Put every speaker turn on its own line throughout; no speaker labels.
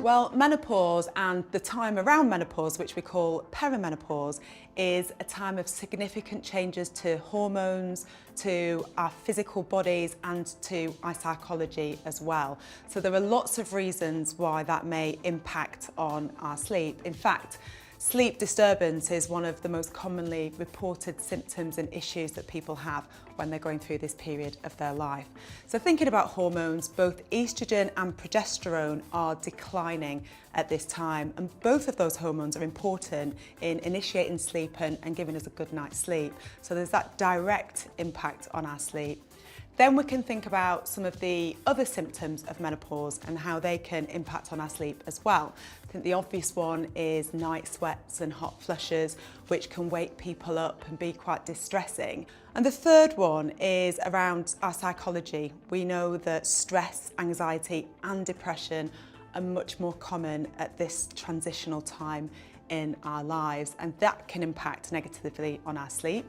Well, menopause and the time around menopause, which we call perimenopause, is a time of significant changes to hormones, to our physical bodies and to our psychology as well. So there are lots of reasons why that may impact on our sleep. In fact, sleep disturbance is one of the most commonly reported symptoms and issues that people have when they're going through this period of their life. So thinking about hormones, both estrogen and progesterone are declining at this time, and both of those hormones are important in initiating sleep and giving us a good night's sleep. So there's that direct impact on our sleep. Then we can think about some of the other symptoms of menopause and how they can impact on our sleep as well. I think the obvious one is night sweats and hot flushes, which can wake people up and be quite distressing. And the third one is around our psychology. We know that stress, anxiety and depression are much more common at this transitional time in our lives, and that can impact negatively on our sleep.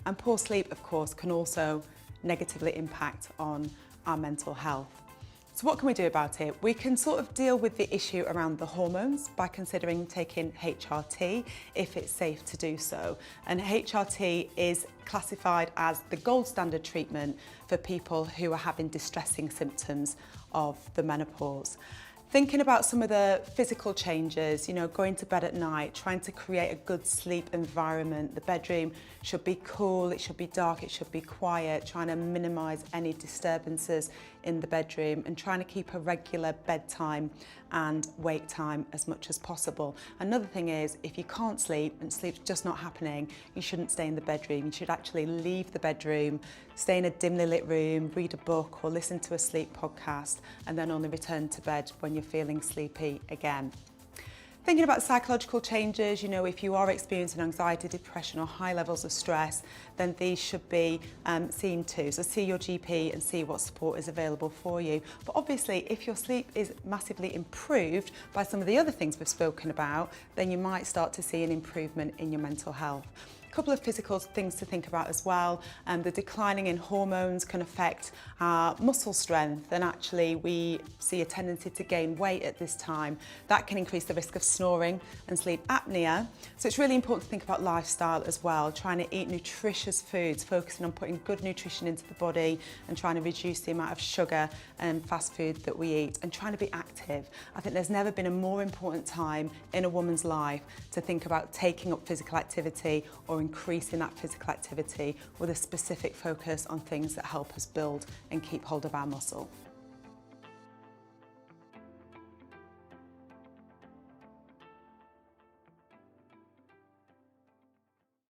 And poor sleep, of course, can also negatively impact on our mental health. So what can we do about it? We can sort of deal with the issue around the hormones by considering taking HRT if it's safe to do so. And HRT is classified as the gold standard treatment for people who are having distressing symptoms of the menopause. Thinking about some of the physical changes, going to bed at night, trying to create a good sleep environment. The bedroom should be cool, it should be dark, it should be quiet, trying to minimise any disturbances in the bedroom and trying to keep a regular bedtime and wake time as much as possible. Another thing is, if you can't sleep and sleep's just not happening, you shouldn't stay in the bedroom. You should actually leave the bedroom, stay in a dimly lit room, read a book or listen to a sleep podcast, and then only return to bed when you're feeling sleepy again. Thinking about psychological changes, if you are experiencing anxiety, depression or high levels of stress, then these should be seen to. So see your GP and see what support is available for you. But obviously, if your sleep is massively improved by some of the other things we've spoken about, then you might start to see an improvement in your mental health. A couple of physical things to think about as well. The declining in hormones can affect our muscle strength, and actually we see a tendency to gain weight at this time. That can increase the risk of snoring and sleep apnea. So it's really important to think about lifestyle as well, trying to eat nutritious foods, focusing on putting good nutrition into the body and trying to reduce the amount of sugar and fast food that we eat, and trying to be active. I think there's never been a more important time in a woman's life to think about taking up physical activity or increasing that physical activity with a specific focus on things that help us build and keep hold of our muscle.